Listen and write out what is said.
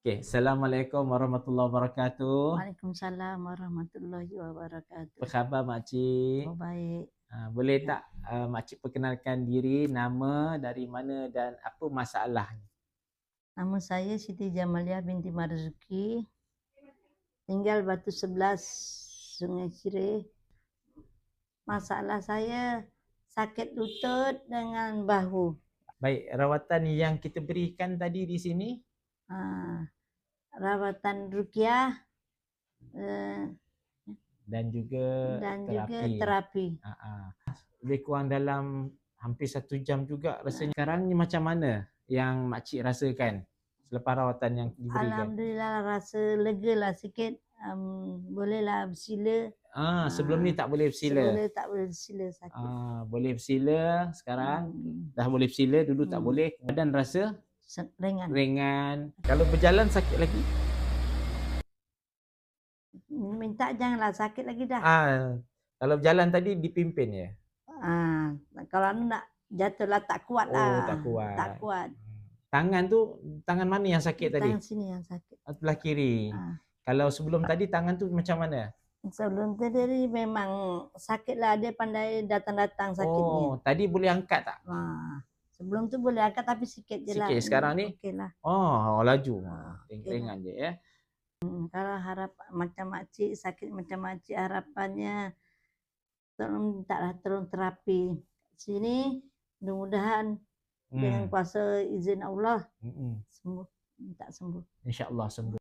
Okey, Assalamualaikum warahmatullahi wabarakatuh. Waalaikumsalam warahmatullahi Apa wabarakatuh. khabar makcik? Oh baik. Boleh Ya. tak makcik perkenalkan diri, nama, dari mana dan apa masalahnya? Nama saya Siti Jamaliah binti Marzuki, tinggal Batu 11, Sungai Cireh. Masalah saya sakit lutut dengan bahu. Baik, rawatan yang kita berikan tadi di sini Ha, rawatan ruqyah dan juga dan juga terapi. terapi. Lebih kurang dalam hampir 1 jam juga rasanya. Sekarang ni macam mana yang makcik rasakan selepas rawatan yang diberikan? Alhamdulillah rasa lega lah sikit. Bolehlah bersila. Sebelum ni tak boleh bersila. Sebelum tak boleh bersila sakit. Boleh bersila sekarang. Hmm. Dah boleh bersila, dulu tak boleh. Badan rasa Ringan. ringan. Kalau berjalan sakit lagi? Minta janganlah sakit lagi dah. Kalau berjalan tadi dipimpin ya? Kalau nak jatuhlah tak kuat lah. Tak kuat. Tak kuat. Tangan tu, tangan mana yang sakit tadi? Tangan sini yang sakit. Sebelah kiri. Kalau sebelum tadi tangan tu macam mana? Sebelum tadi memang sakit lah. Dia pandai datang-datang sakitnya. Tadi boleh angkat tak? Sebelum tu boleh angkat tapi sikit je lah. Sikit. Sekarang ni? Okey lah. Laju. Ringan Ringan je ya. Kalau harap macam makcik, sakit macam makcik, harapannya tolong mintalah tolong terapi. Sini mudah-mudahan dengan kuasa izin Allah sembuh. Minta sembuh. InsyaAllah sembuh.